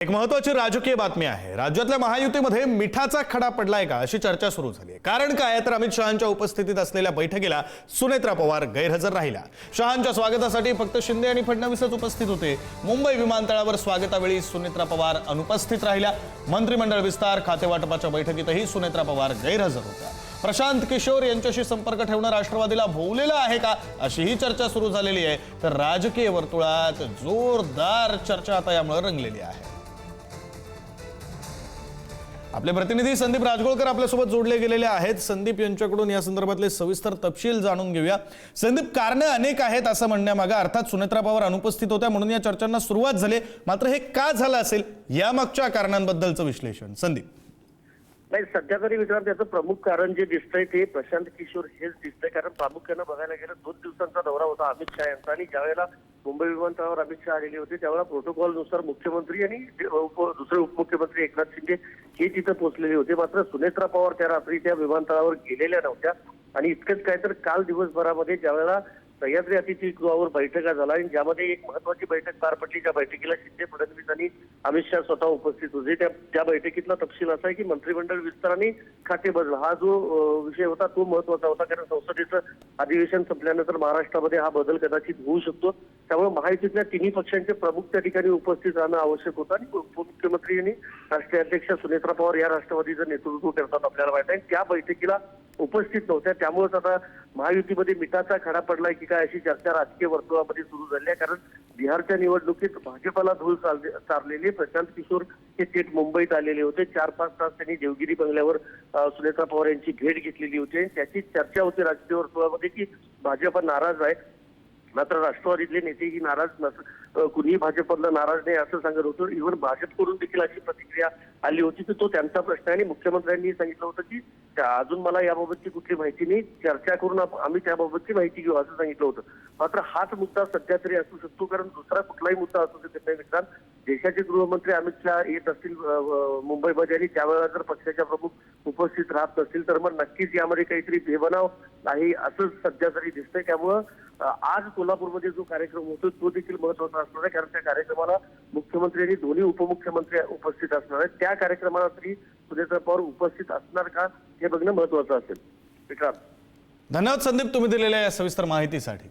एक महत्त्वाची राजकीय बातमी आहे। राज्यातल्या महायुतीमध्ये मिठाचा खडा पडलाय का अशी चर्चा सुरू झाली आहे। कारण काय तर अमित शहांच्या उपस्थितीत असलेल्या बैठकीला सुनेत्रा पवार गैरहजर राहिल्या। शहांच्या स्वागतासाठी फक्त शिंदे आणि फडणवीसच उपस्थित होते। मुंबई विमानतळावर स्वागतावेळी सुनेत्रा पवार अनुपस्थित राहिल्या। मंत्रिमंडळ विस्तार खातेवाटपाच्या बैठकीतही सुनेत्रा पवार गैरहजर होत्या। प्रशांत किशोर यांच्याशी संपर्क ठेवणं राष्ट्रवादीला भोवलेलं आहे का अशीही चर्चा सुरू झालेली आहे। तर राजकीय वर्तुळात जोरदार चर्चा आता यामुळे रंगलेली आहे। आपले प्रतिनिधी संदीप राजगोळकर आपल्यासोबत जोडले गेलेले आहेत। संदीप यांच्याकडून या संदर्भातले सविस्तर तपशील जाणून घेऊया। संदीप, कारणे अनेक आहेत असं म्हणण्यामागे अर्थात सुनेत्रा पवार अनुपस्थित होत्या म्हणून या चर्चांना सुरुवात झाली, मात्र हे का झालं असेल यामागच्या कारणांबद्दलचं विश्लेषण संदीप। नाही, सध्या तरी विचार त्याचं प्रमुख कारण जे दिसतंय ते प्रशांत किशोर हेच दिसतंय। कारण प्रामुख्यानं बघायला गेलं 2 दिवसांचा दौरा होता अमित शहा यांचा आणि ज्यावेळेला मुंबई विमानतळावर अमित शहा आलेले होते त्यावेळेला प्रोटोकॉलनुसार मुख्यमंत्री आणि दुसरे उपमुख्यमंत्री एकनाथ शिंदे हे तिथं पोहोचलेले होते। मात्र सुनेत्रा पवार त्या रात्री त्या विमानतळावर गेलेल्या नव्हत्या आणि इतकंच काय तर काल दिवसभरामध्ये ज्यावेळेला सह्याद्री अतिथीगृहावर बैठका झाला आणि ज्यामध्ये एक महत्वाची बैठक पार पडली। ज्या बैठकीला शिंदे, फडणवीस आणि अमित शहा स्वतः उपस्थित होते। त्या बैठकीतला तपशील असा आहे की मंत्रिमंडळ विस्तार आणि खाते बदल हा जो विषय होता तो महत्वाचा होता। कारण संसदेचं अधिवेशन संपल्यानंतर महाराष्ट्रामध्ये हा बदल कदाचित होऊ शकतो। त्यामुळे महायुतीतल्या तिन्ही पक्षांचे प्रमुख त्या ठिकाणी उपस्थित राहणं आवश्यक होतं आणि उपमुख्यमंत्री आणि राष्ट्रीय अध्यक्ष सुनेत्रा पवार या राष्ट्रवादीचं नेतृत्व करतात आपल्याला माहिती आहे। त्या बैठकीला उपस्थित नव्हत्या, त्यामुळेच आता महायुतीमध्ये मिठाचा खडा पडलाय की काय अशी चर्चा राजकीय वर्तुळामध्ये सुरू झाली आहे। कारण बिहारच्या निवडणुकीत भाजपला धूळ चारलेले प्रशांत किशोर हे थेट मुंबईत आलेले होते। 4-5 तास त्यांनी देवगिरी बंगल्यावर सुनेत्रा पवार यांची भेट घेतलेली होती। त्याची चर्चा होती राजकीय वर्तुळामध्ये की भाजप नाराज आहे, मात्र राष्ट्रवादीतले नेतेही नाराज कुणीही भाजपमधला नाराज नाही असं सांगत होतं। इव्हन भाजपकडून देखील अशी प्रतिक्रिया आली होती की तो त्यांचा प्रश्न आहे आणि मुख्यमंत्र्यांनी सांगितलं होतं की अजून मला याबाबतची कुठली माहिती नाही, चर्चा करून आम्ही त्याबाबतची माहिती घेऊ असं सांगितलं होतं। मात्र हाच मुद्दा सध्या तरी असू शकतो, कारण दुसरा कुठलाही मुद्दा असू शकत नाही। देशाचे गृहमंत्री अमित शहा येत असतील मुंबईमध्ये आणि त्यावेळेला जर पक्षाच्या प्रमुख उपस्थित राहत नसतील तर मग नक्कीच यामध्ये काहीतरी बेबनाव आहे असं सध्या तरी दिसतंय। त्यामुळं आज कोल्हापूरमध्ये जो कार्यक्रम होतो तो देखील महत्वाचा असणार आहे, कारण त्या कार्यक्रमाला मुख्यमंत्री आणि दोन्ही उपमुख्यमंत्री उपस्थित असणार आहेत। त्या कार्यक्रमाला तरी सुनेत्रा पवार उपस्थित असणार का हे बघणं महत्वाचं असेल। विक्रांत, धन्यवाद संदीप तुम्ही दिलेल्या या सविस्तर माहितीसाठी।